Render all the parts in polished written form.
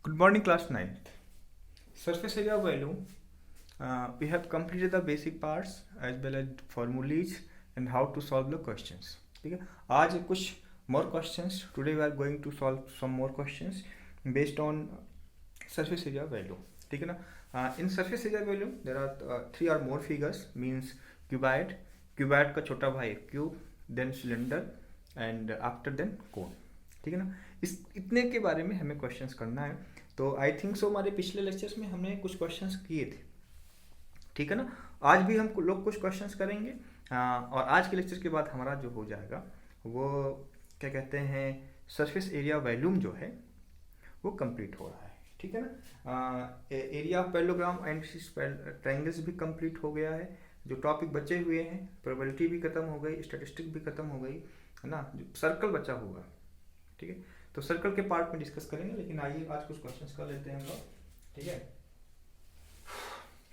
Good morning, class 9th. Surface area value. We have completed the basic parts as well as formulas and how to solve the questions. ठीक है, आज कुछ more questions. Today we are going to solve some more questions based on surface area value. ठीक है ना. In surface area value there are three or more figures, means cuboid. Cuboid का छोटा भाई cube, then cylinder and after then cone. ठीक है ना. इस इतने के बारे में हमें क्वेश्चंस करना है. तो आई थिंक सो हमारे पिछले लेक्चर्स में हमने कुछ क्वेश्चंस किए थे. ठीक है ना. आज भी हम लोग कुछ क्वेश्चंस करेंगे. और आज के लेक्चर के बाद हमारा जो हो जाएगा वो क्या कहते हैं, सरफेस एरिया वॉल्यूम जो है वो कंप्लीट हो रहा है. ठीक है ना. Area of parallelogram and triangles भी कंप्लीट हो गया है. जो टॉपिक बचे हुए हैं, प्रोबेबिलिटी भी खत्म हो गई, स्टैटिस्टिक भी खत्म हो गई है ना. सर्कल बचा होगा. ठीक है, तो सर्कल के पार्ट में डिस्कस करेंगे, लेकिन आइए आज कुछ क्वेश्चंस कर लेते हैं हम लोग. ठीक है,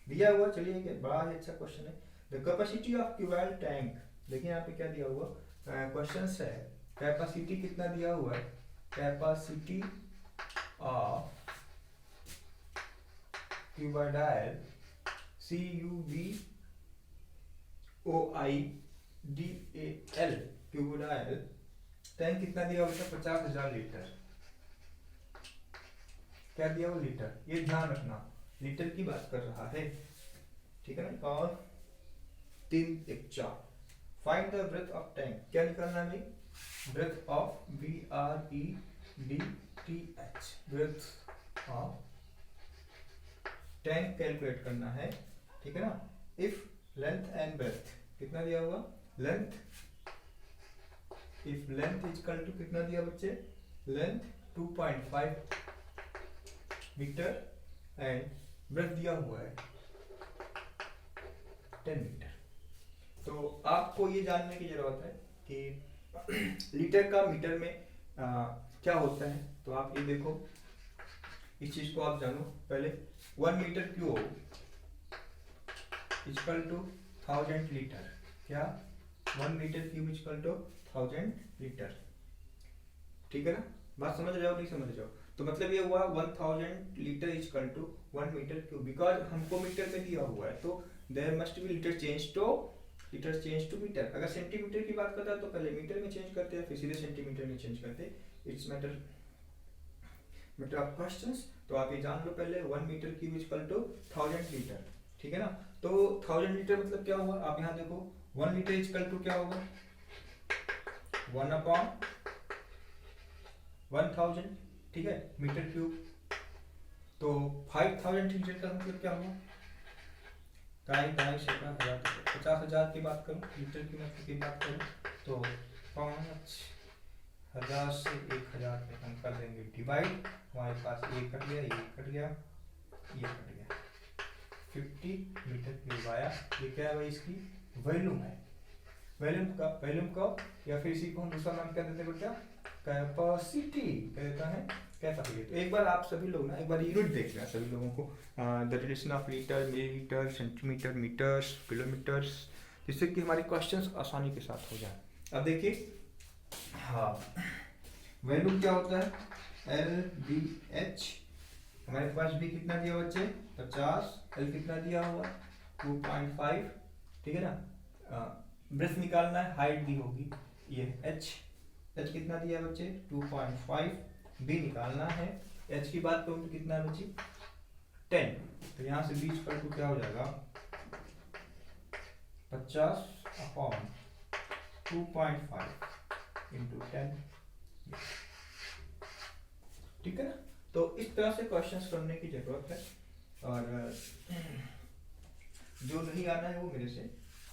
दिया हुआ, चलिए बड़ा ही अच्छा क्वेश्चन है. The capacity of cuboid tank. देखिए यहाँ पे क्या दिया हुआ क्वेश्चन है. कैपेसिटी कितना दिया हुआ है? Capacity of cuboid CUBOIDAL cuboid tank कितना दिया हुआ है? 50,000 लीटर. क्या दिया हुआ? लीटर. ये ध्यान रखना, लीटर की बात कर रहा है. ठीक है ना. और 3 1 4. Find the breadth of tank. क्या निकालना है भाई? Breadth of BREDTH. Breadth of tank calculate करना है. ठीक है ना. इफ लेंथ एंड ब्रेथ कितना दिया हुआ? Length, if length is equal to कितना दिया बच्चे? लेंथ 2.5 मीटर एंड ब्रेथ दिया हुआ है 10 मीटर. तो आपको ये जानने की जरूरत है कि लीटर का मीटर में क्या होता है. तो आप ये देखो, इस चीज को आप जानो पहले. 1 metre cube equal to 1000 litre. क्या? 1 metre cube equal to 1000 litre. ठीक है ना. बात समझ जाओ, नहीं समझ जाओ. तो मतलब ये हुआ 1000 litre equal to 1 metre cube. Because हमको मीटर में दिया हुआ है, तो there must be litre change to metre. अगर सेंटीमीटर की बात करता है तो पहले मीटर में चेंज करते हैं, फिर सीधे सेंटीमीटर में चेंज करते हैं. It's matter of questions. तो आप ये जान लो पहले. 1 metre cube equal to 1000 litre. ठीक है ना. तो 1000 लीटर मतलब क्या हुआ? आप यहाँ देखो, 1 लीटर इक्वल टू क्या होगा? 1/1000. ठीक है, मीटर क्यूब. तो 5000 लीटर का मतलब क्या होगा? 50,000 की बात करूं, लीटर की मतलब की बात करूं तो 5,000 से 1,000 पे हम कर देंगे डिवाइड. हमारे पास ये कट गया, ये कट गया, ये कट गया. 50 मीटर क्यूब आया. ये क्या है भाई? इसकी वॉल्यूम है. वॉल्यूम का या फिर इसी को हम दूसरा नाम क्या देते हैं बेटा? कैपेसिटी कहता है. कैपेसिटी. तो एक बार आप सभी लोग ना एक बार यूनिट देख लेना सभी लोगों को. The relation of litre, millilitre, centimetre, metres, kilometres, जिससे कि हमारे क्वेश्चंस आसानी के साथ हो जाए. अब देखिए, हाँ, वॉल्यूम क्या होता है? LBH. हमारे पास भी कितना दिया बच्चे? 50. L कितना दिया हुआ? 2.5. ठीक है ना. ब्रेथ निकालना है, हाइट दी होगी ये H कितना दिया बच्चे? 2.5. B निकालना है. H की बात करूं तो कितना है बच्चे? 10. तो यहाँ से B पर टू क्या हो जाएगा? 50/2.5 इंटू 10. ठीक है ना. तो इस तरह से क्वेश्चंस करने की जरूरत है. और जो नहीं आना है वो मेरे से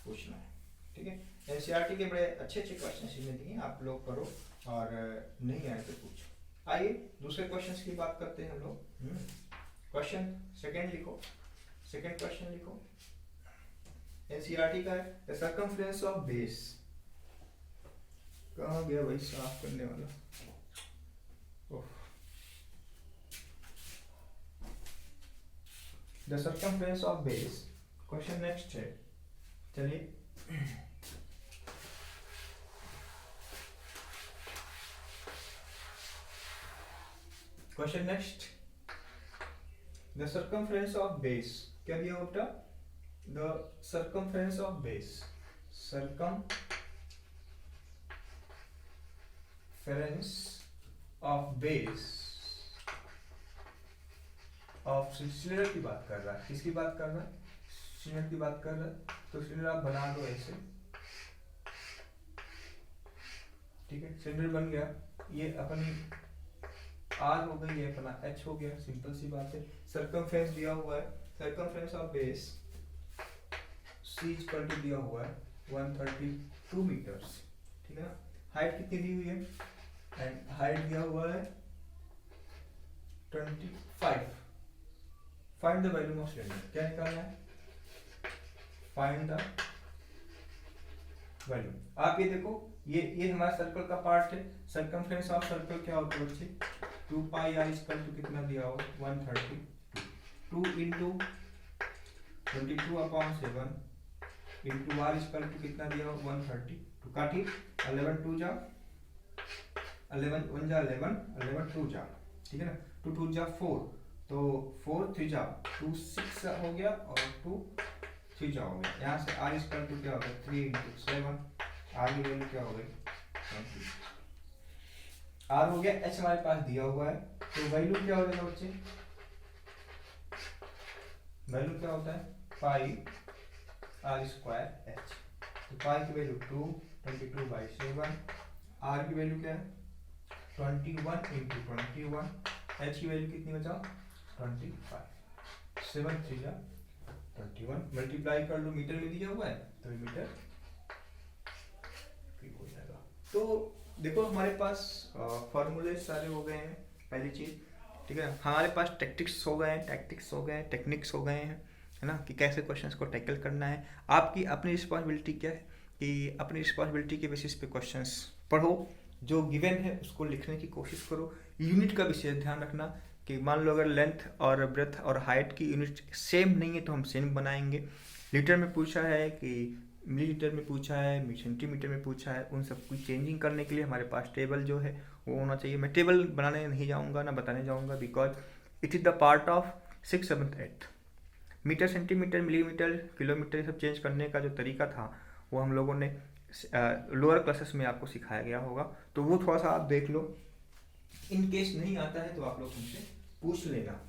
पूछना है. ठीक है. एनसीईआरटी के बड़े अच्छे क्वेश्चन इसमें दिए, आप लोग करो, और नहीं आए तो पूछो. आइए दूसरे क्वेश्चंस की बात करते हैं हम लोग. क्वेश्चन सेकंड लिखो. सेकंड क्वेश्चन लिखो. एनसीईआरटी का है. The circumference of base. कहाँ गया भाई साफ करने वाला? The circumference of base. Question next है. चलिए, question next. The circumference of base, क्या दिया हुआ बेटा, the circumference of base, circumference of base of cylinder की बात कर रहा है, किसकी बात कर रहा है, सिलेंडर की बात कर रहा है। तो सिलेंडर आप बना दो ऐसे, ठीक है, सिलेंडर बन गया, ये अपनी आर हो गई, है अपना एच हो गया, सिंपल सी बात है। सर्कमफ्रेंस दिया हुआ है, circumference of base C equal to दिया हुआ है 132 मीटर्स, ठीक है ना। हाइट कितनी दी हुई है, एंड हाइट दिया हुआ है 25। Find the value of cylinder, क्या निकालना है, फाइंड द वैल्यू। आप ये देखो, ये हमारा सर्कल का पार्ट है, सर्कमफ्रेंस ऑफ सर्कल क्या होता है बच्चे, 2 पाई आर इक्वल टू कितना दिया हुआ 132, 2 into 22/7 into R equal to कितना दिया हुआ 130, टू काटी 11 2 जा 11 1 जा 11 11 2 जा, ठीक है ना, 2 2 जा 4, तो 4 3 जा 2 6 हो गया और 2 3 जा हो गया। यहाँ से आर इक्वल टू क्या हो गया 3 इंटू 7, आर की वैल्यू क्या हो गई 20, आर हो गया, एच हमारे पास दिया हुआ है, तो वैल्यू क्या हो जाएगा बच्चे, वैल्यू क्या होता है पाई आर स्क्वायर एच, तो पाई की वैल्यू 2 22/7, आर की वैल्यू क्या है 21 इंटू 21, एच की वैल्यू कितनी बचा 25, 7 3 जा 31, मल्टीप्लाई कर लो, मीटर में दिया हुआ है तो मीटर हो जाएगा। तो देखो हमारे पास फॉर्मूले सारे हो गए हैं, पहली चीज, ठीक है, हमारे पास टैक्टिक्स हो गए हैं, टेक्निक्स हो गए हैं, है ना, कि कैसे क्वेश्चंस को टैकल करना है। आपकी अपनी रिस्पॉन्सिबिलिटी क्या है कि अपनी रिस्पॉन्सिबिलिटी के बेसिस पे क्वेश्चंस पढ़ो, जो गिवन है उसको लिखने की कोशिश करो। यूनिट का विशेष ध्यान रखना कि मान लो अगर लेंथ और ब्रेथ और हाइट की यूनिट सेम नहीं है तो हम सेम बनाएंगे। लीटर में पूछा है कि मिलीलीटर में पूछा है, सेंटीमीटर में पूछा है, उन सब की चेंजिंग करने के लिए हमारे पास टेबल जो है वो होना चाहिए। मैं टेबल बनाने नहीं जाऊंगा ना बताने जाऊंगा, because it is the part of 6th 7th 8th। Metre centimetre millimetre kilometre ये सब चेंज करने का जो तरीका था वो हम लोगों ने लोअर क्लासेस में आपको सिखाया गया होगा, तो वो थोड़ा सा आप देख लो। इन केस नहीं आता है तो आप लोग मुझसे पूछ लेना,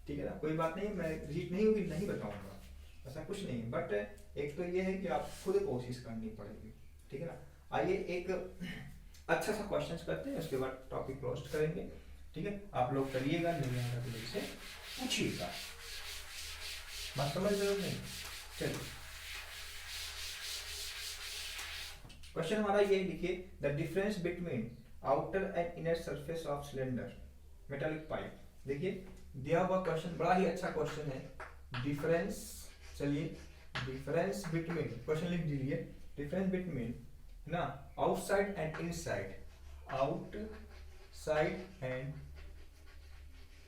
ठीक है ना, कोई बात नहीं, मैं रिपीट नहीं होगी नहीं बताऊंगा, ऐसा कुछ नहीं है, बट एक तो ये है कि आप खुद कोशिश करनी पड़ेगी, ठीक है ना। आइए एक अच्छा सा क्वेश्चन करते हैं, उसके बाद टॉपिक क्लोज करेंगे, ठीक है। आप लोग करिएगा, नहीं आएगा तो मेरे से पूछिएगा, बात समझ रहे हो नहीं। चलिए क्वेश्चन हमारा ये लिखिए, the difference between outer and inner surface of cylinder metallic pipe. देखिए दिया हुआ क्वेश्चन बड़ा ही अच्छा क्वेश्चन है, डिफरेंस, चलिए डिफरेंस बिटवीन, क्वेश्चन लिख दीजिए, डिफरेंस बिटवीन ना outside and inside, outside and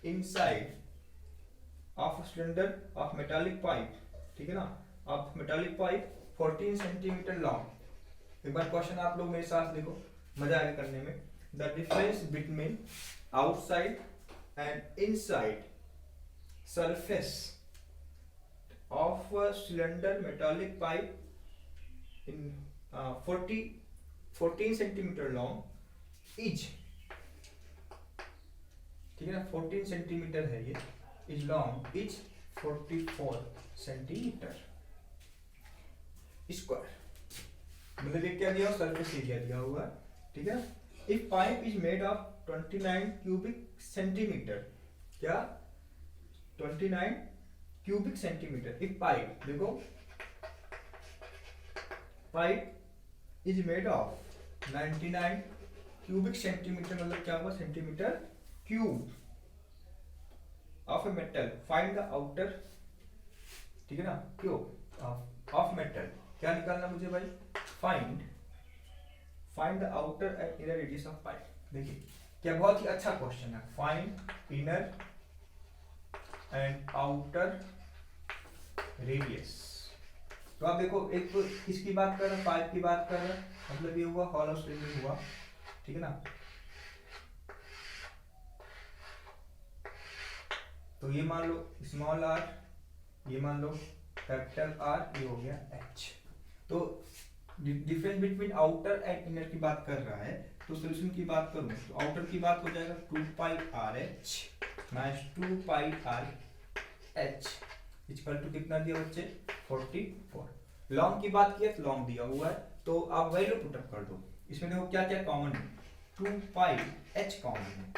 inside of cylinder of metallic pipe, ठीक है ना, of metallic pipe 14 centimetre long. एक बार क्वेश्चन आप लोग मेरे साथ देखो, मजा आएगा करने में। The difference between outside and inside surface of cylinder metallic pipe in 14 centimetre long is, ठीक है ना, 14 सेंटीमीटर है ये, is long is 44 centimetre square. मतलब ये क्या दिया, सरफेस एरिया दिया हुआ है, ठीक है। If pipe is made of 29 cubic centimetre, क्या 29 क्यूबिक सेंटीमीटर, इफ पाइप, देखो pipe is made of 99 cubic centimetre, मतलब क्या हुआ centimetre cube of a metal, find the outer, ठीक है ना, क्यूब ऑफ मेटल, क्या निकालना मुझे भाई, find the outer and inner radius of pipe. देखिए क्या बहुत ही अच्छा क्वेश्चन है, find inner and outer radius. तो आप देखो, एक तो किसकी बात कर रहे हैं, पाइप की बात कर रहे हैं, मतलब ये हुआ हॉलो सिलेंडर हुआ, ठीक है ना। तो तो ये मान लो स्मॉल आर, ये मान लो कैपिटल आर, ये हो गया एच। तो difference between outer and inner की बात कर रहा है, तो सोल्यूशन की बात करूँ तो आउटर की बात हो जाएगा 2 pi R H minus 2 pi R H equal to कितना दिया बच्चे 44। लॉन्ग की बात किया तो लॉन्ग दिया हुआ है, तो आप वैल्यू पुटअप कर दो। इसमें देखो क्या क्या कॉमन है, 2 पाई एच कॉमन है,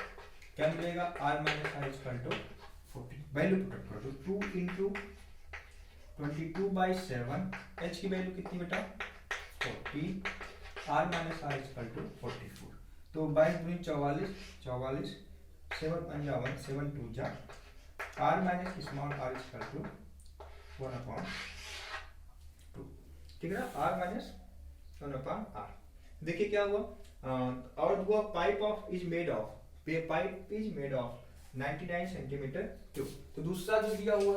क्या मिलेगा R minus R equal to 40। Value put up कर दो 2 इंटू 22/7, एच की वैल्यू कितनी बेटा 40, R minus R equal to 44। तो 22 44, 44 7 पंजा 7 2 जा, R minus small R equal to 1/2, ठीक है ना, आर माइनस 1/r। देखिए क्या हुआ, और हुआ pipe of is made of, pipe is made of 99 centimetre cube. तो दूसरा जो दिया हुआ,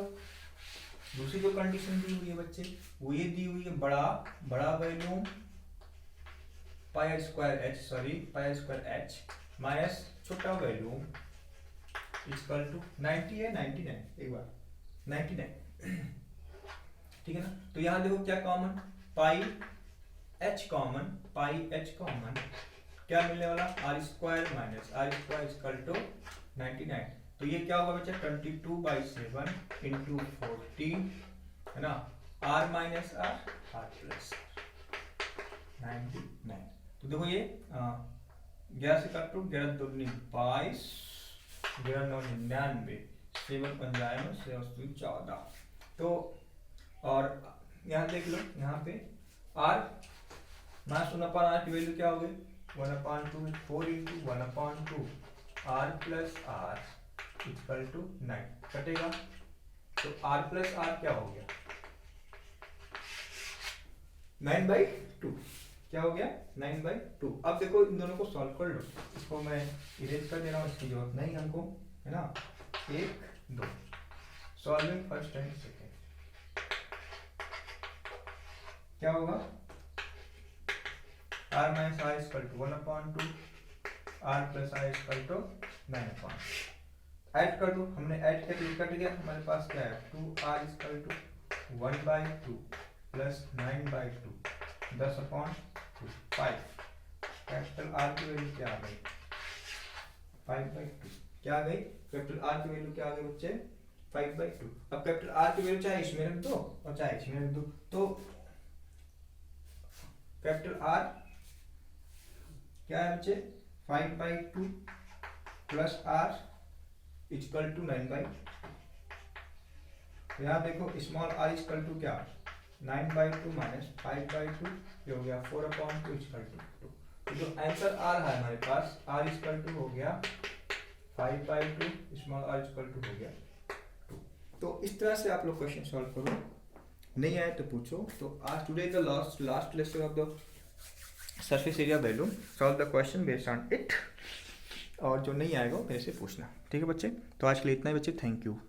दूसरी जो कंडीशन दी हुई है बच्चे, वो ये दी हुई है बड़ा volume pi square H minus छोटा वैल्यूम इक्वल टू 90 है 99, एक बार 99 ठीक है ना। तो यहाँ देखो क्या कॉमन, पाई एच कॉमन, क्या मिलने वाला R square minus R square equal to 99। तो ये क्या होगा बच्चा 22/7 इंटू 40 है ना, आर माइनस आर प्लस 99। तो देखो ये 11 से काटो, 11 दूनी 22, 11 9 99, 7 पंजाब 7 14। तो और यहाँ देख लो, यहाँ पे आर माइनस 1/r की वैल्यू क्या हो गई 1/2, 4 into 1/2 R plus R equal to 9 कटेगा। तो r प्लस आर क्या हो गया 9/2, क्या हो गया 9/2। अब देखो इन दोनों को सॉल्व कर लो, इसको मैं इरेज कर दे रहा हूँ, इसकी जरूरत नहीं हमको, है ना। 1 2 सॉल्विंग फर्स्ट एंड सेकेंड, क्या होगा r minus R equal to 1/2, r plus R equal to 9/2। Add कर दो, हमने ऐड कर दिया, कट गया, हमारे पास क्या है 2r equal to 1/2 plus 9/2 10/2 5। Capital R की वैल्यू क्या आ गई 5/2, क्या आ गई कैपिटल R की वैल्यू क्या आ गई बच्चे 5/2। अब कैपिटल R की वैल्यू चाहे इसमें रख दो और चाहे इसमें रख दो, तो कैपिटल R क्या है बच्चे 5/2 प्लस R इक्वल टू 9/2। यहाँ देखो स्मॉल r इक्वल टू क्या 9/2 माइनस 5/2, ये हो गया 4/2 इक्वल टू 2। तो जो आंसर आ रहा है हमारे पास r इक्वल टू हो गया 5/2, स्मॉल r इक्वल टू हो गया 2। तो इस तरह से आप लोग क्वेश्चन सॉल्व करो, नहीं आए तो पूछो। तो आज today the last lecture of the surface area value, solve the question based on it, और जो नहीं आएगा मेरे से पूछना, ठीक है बच्चे। तो आज के लिए इतना ही बच्चे, थैंक यू।